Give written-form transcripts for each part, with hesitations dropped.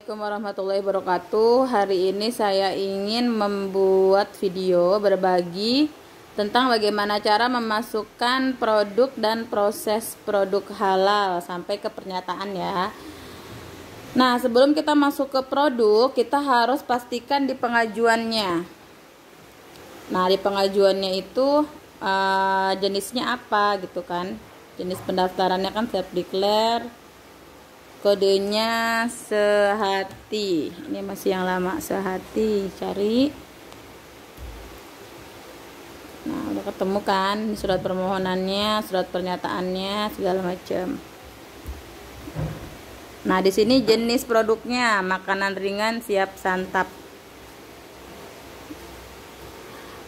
Assalamualaikum warahmatullahi wabarakatuh. Hari ini saya ingin membuat video berbagi tentang bagaimana cara memasukkan produk dan proses produk halal sampai ke pernyataan ya. Nah, sebelum kita masuk ke produk, kita harus pastikan di pengajuannya. Nah, di pengajuannya itu jenisnya apa gitu kan. Jenis pendaftarannya kan self declare. Kodenya sehati. Ini masih yang lama, sehati. Cari. Nah, udah ketemu kan surat permohonannya, surat pernyataannya, segala macam. Nah, di sini jenis produknya makanan ringan siap santap.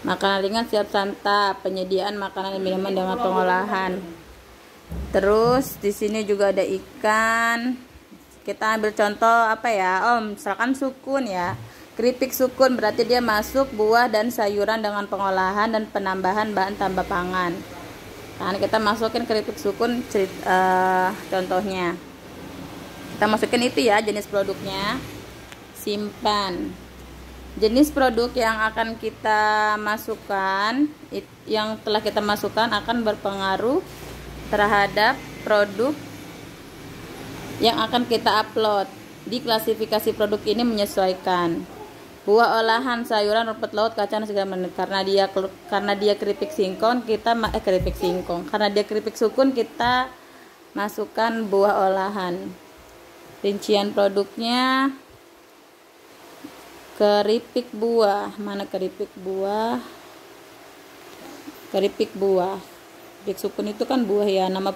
Makanan ringan siap santap, penyediaan makanan dan minuman dengan pengolahan. Terus di sini juga ada ikan. Kita ambil contoh apa ya? Misalkan sukun ya. Keripik sukun berarti dia masuk buah dan sayuran dengan pengolahan dan penambahan bahan tambah pangan. Nah, kita masukin keripik sukun contohnya. Kita masukin itu ya jenis produknya. Simpan. Jenis produk yang akan kita masukkan, yang telah kita masukkan akan berpengaruh terhadap produk yang akan kita upload. Di klasifikasi produk ini menyesuaikan buah olahan, sayuran, rumput laut, kacang dan segala macam. Karena dia keripik singkong, karena dia keripik sukun, kita masukkan buah olahan. Rincian produknya keripik buah. Mana keripik buah? Keripik buah. Keripik sukun itu kan buah ya. Nama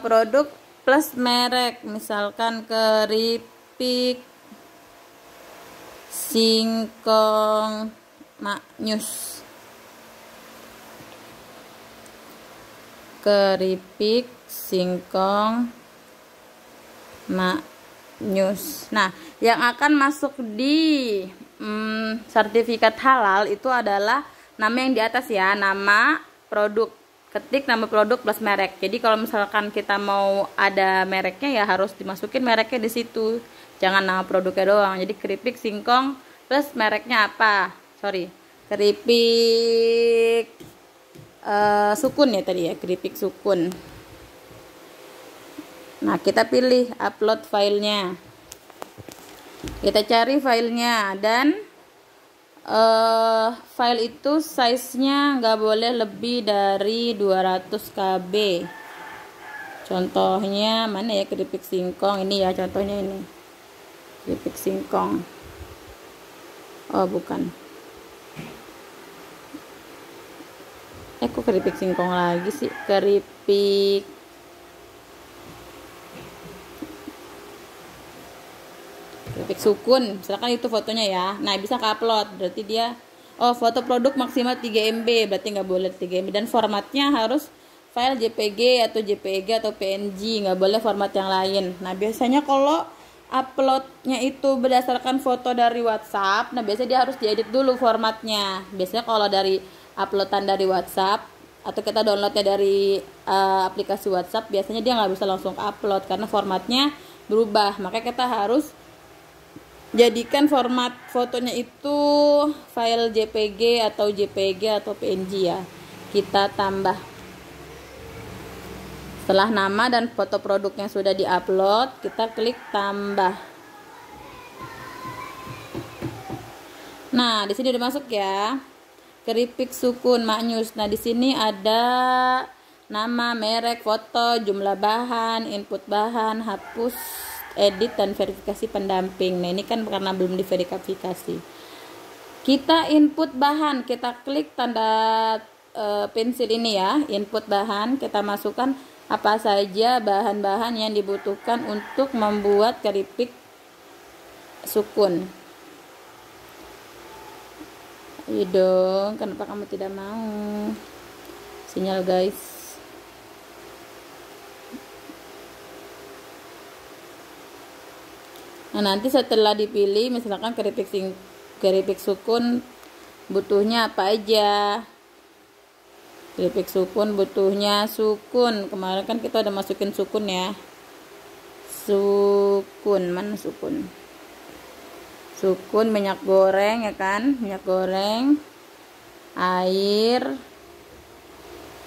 produk plus merek, misalkan keripik singkong maknyus. Keripik singkong maknyus. Nah, yang akan masuk di sertifikat halal itu adalah nama yang di atas ya, nama produk. Ketik nama produk plus merek. Jadi kalau misalkan kita mau ada mereknya ya harus dimasukin mereknya di situ. Jangan nama produknya doang. Jadi keripik singkong plus mereknya apa? Keripik sukun ya tadi ya, keripik sukun. Nah, kita pilih upload filenya. Kita cari filenya dan file itu size-nya nggak boleh lebih dari 200 KB. Contohnya mana ya, keripik singkong ini ya, contohnya ini keripik singkong. Oh bukan, kok keripik singkong lagi sih, keripik sukun, misalkan itu fotonya ya. Nah, bisa ke-upload, berarti dia foto produk maksimal 3 MB, berarti nggak boleh 3 MB, dan formatnya harus file JPG atau JPG atau PNG, nggak boleh format yang lain. Nah, biasanya kalau uploadnya itu berdasarkan foto dari WhatsApp, nah biasanya dia harus diedit dulu formatnya. Biasanya kalau dari uploadan dari WhatsApp atau kita downloadnya dari aplikasi WhatsApp, biasanya dia nggak bisa langsung ke-upload karena formatnya berubah. Makanya kita harus jadikan format fotonya itu file JPG atau JPG atau PNG ya. Kita tambah. Setelah nama dan foto produknya sudah diupload, kita klik tambah. Nah, di sini udah masuk ya. Keripik sukun maknyus. Nah, di sini ada nama, merek, foto, jumlah bahan, input bahan, hapus, edit, dan verifikasi pendamping. Nah, ini kan karena belum diverifikasi. Kita input bahan, kita klik tanda pensil ini ya, input bahan, kita masukkan apa saja bahan-bahan yang dibutuhkan untuk membuat keripik sukun. Ayo dong, kenapa kamu tidak mau? Sinyal guys. Nah, nanti setelah dipilih, misalkan keripik sukun butuhnya apa aja. Keripik sukun butuhnya sukun. Kemarin kan kita udah masukin sukun ya. sukun, mana sukun? Sukun minyak goreng ya kan, minyak goreng, air,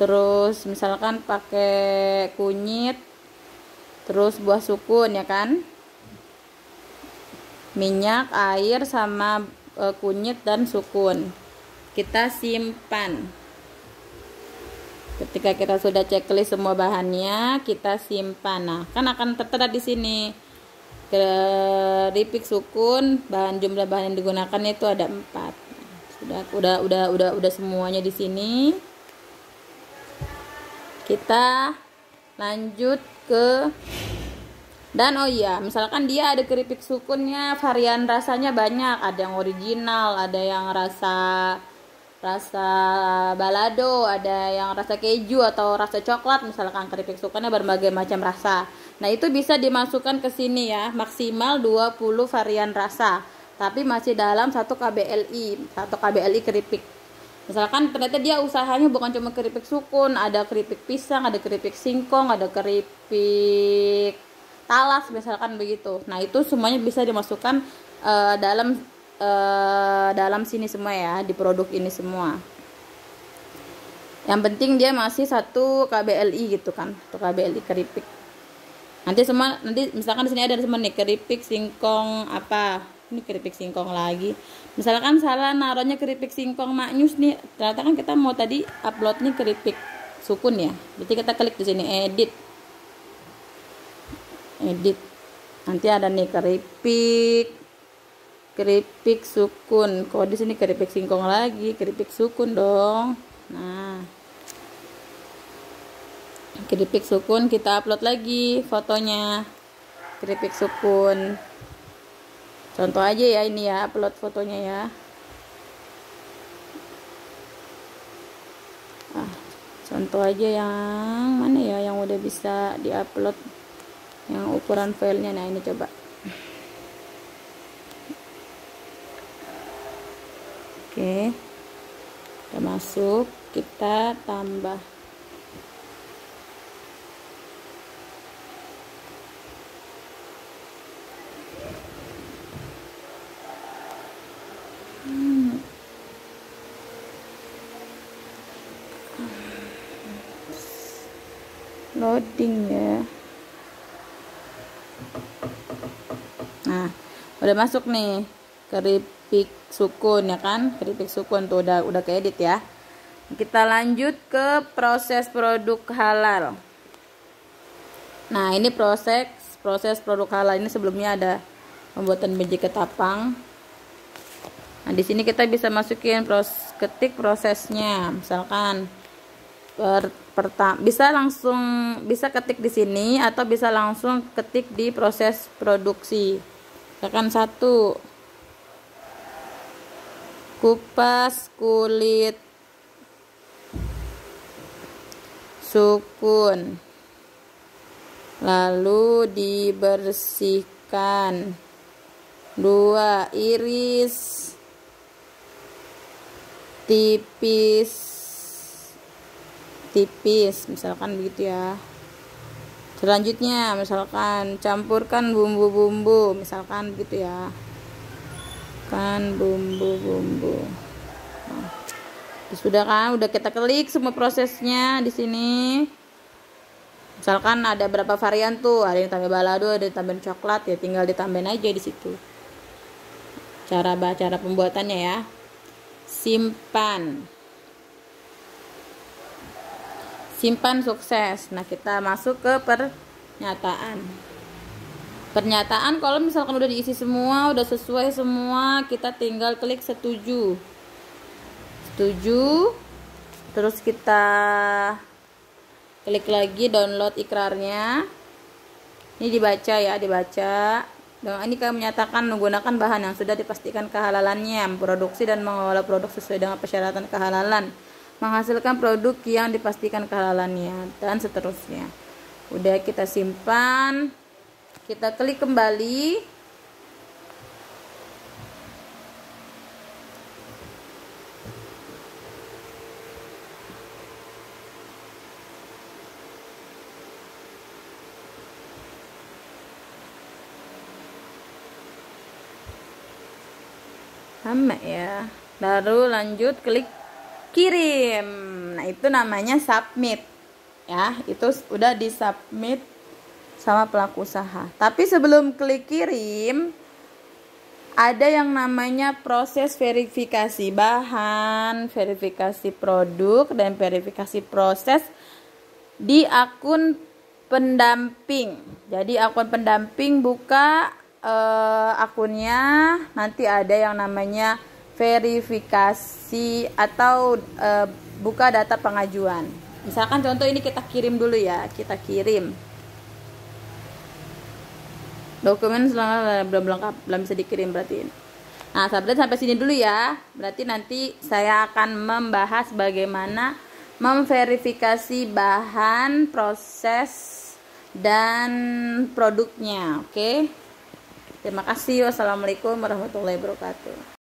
terus misalkan pakai kunyit, terus buah sukun ya kan, minyak, air sama kunyit dan sukun. Kita simpan. Ketika kita sudah checklist semua bahannya, kita simpan. Nah, kan akan tertera di sini keripik sukun, jumlah bahan yang digunakan itu ada 4. Udah semuanya di sini. Kita lanjut ke, dan oh iya, misalkan dia ada keripik sukunnya varian rasanya banyak, ada yang original, ada yang rasa balado, ada yang rasa keju atau rasa coklat, misalkan keripik sukunnya berbagai macam rasa. Nah, itu bisa dimasukkan ke sini ya, maksimal 20 varian rasa, tapi masih dalam 1 KBLI keripik. Misalkan ternyata dia usahanya bukan cuma keripik sukun, ada keripik pisang, ada keripik singkong, ada keripik talas, misalkan begitu. Nah, itu semuanya bisa dimasukkan dalam sini semua ya, di produk ini semua. Yang penting dia masih 1 KBLI gitu kan, 1 KBLI keripik. Nanti misalkan di sini ada semua nih keripik singkong apa, ini keripik singkong lagi. Misalkan salah naruhnya keripik singkong maknyus nih, ternyata kan kita mau tadi upload nih keripik sukun ya. Berarti kita klik di sini edit. Nanti ada nih keripik sukun. Kalau di sini keripik singkong lagi, keripik sukun dong. Nah, keripik sukun kita upload lagi fotonya. Keripik sukun. Contoh aja ya ini ya, upload fotonya ya. Contoh aja yang mana ya, yang udah bisa diupload, yang ukuran filenya. Nah, ini coba. Oke, udah masuk, kita tambah. Loading ya. Nah, udah masuk nih keripik sukun ya kan, keripik sukun tuh udah keedit ya. Kita lanjut ke proses produk halal. Nah, ini proses produk halal ini sebelumnya ada pembuatan biji ketapang. Nah, di sini kita bisa masukin ketik prosesnya, misalkan bisa ketik di sini atau bisa langsung ketik di proses produksi. Misalkan 1, kupas kulit sukun, lalu dibersihkan. 2, iris tipis, misalkan begitu ya. Selanjutnya misalkan campurkan bumbu-bumbu, misalkan begitu ya, kan bumbu-bumbu. Nah, sudah kan, udah kita klik semua prosesnya di sini. Misalkan ada berapa varian tuh, ada yang tambah balado, ada yang tambah coklat, ya tinggal ditambahin aja di situ. Cara pembuatannya ya. Simpan sukses. Nah, kita masuk ke pernyataan. Kalau misalkan udah diisi semua, udah sesuai semua, kita tinggal klik setuju. Terus kita klik lagi download ikrarnya. Ini dibaca. Dan ini kami menyatakan menggunakan bahan yang sudah dipastikan kehalalannya, memproduksi dan mengolah produk sesuai dengan persyaratan kehalalan, menghasilkan produk yang dipastikan kehalalannya, dan seterusnya. Udah kita simpan, kita klik kembali. Sama ya. Lalu lanjut klik kirim. Nah, itu namanya submit. Ya, itu udah disubmit sama pelaku usaha. Tapi sebelum klik kirim, ada yang namanya proses verifikasi bahan, verifikasi produk, dan verifikasi proses di akun pendamping. Jadi akun pendamping buka akunnya, nanti ada yang namanya verifikasi atau buka data pengajuan. Misalkan contoh ini kita kirim dulu ya, kita kirim dokumen belum lengkap, belum bisa dikirim berarti. Nah, sahabat sampai sini dulu ya. Berarti nanti saya akan membahas bagaimana memverifikasi bahan, proses, dan produknya. Oke. Terima kasih. Wassalamualaikum warahmatullahi wabarakatuh.